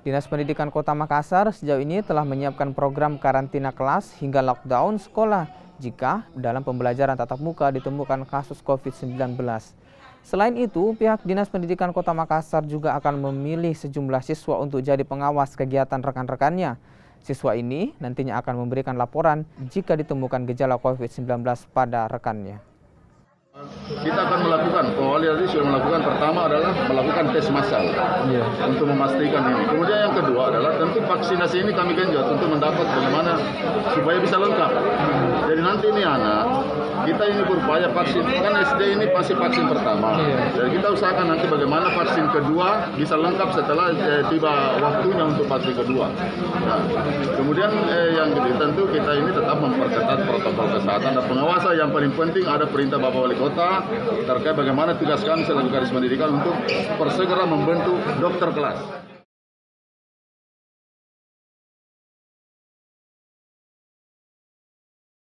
Dinas Pendidikan Kota Makassar sejauh ini telah menyiapkan program karantina kelas hingga lockdown sekolah jika dalam pembelajaran tatap muka ditemukan kasus COVID-19. Selain itu, pihak Dinas Pendidikan Kota Makassar juga akan memilih sejumlah siswa untuk jadi pengawas kegiatan rekan-rekannya. Siswa ini nantinya akan memberikan laporan jika ditemukan gejala COVID-19 pada rekannya. Kita akan melakukan, pengelola sudah melakukan, pertama adalah melakukan tes massal untuk memastikan ini. Kemudian yang kedua adalah tentu vaksinasi ini kami genjot untuk mendapat bagaimana supaya bisa lengkap. Jadi nanti ini anak, kita ini berupaya vaksin, kan SD ini pasti vaksin pertama. Jadi kita usahakan nanti bagaimana vaksin kedua bisa lengkap setelah tiba waktunya untuk vaksin kedua. Nah, kemudian yang kedua tentu kita ini tetap memperketat protokol kesehatan dan pengawasan. Yang paling penting ada perintah Bapak Wali Kota terkait bagaimana tugas kami selaku Dinas Pendidikan untuk persegera membentuk dokter kelas.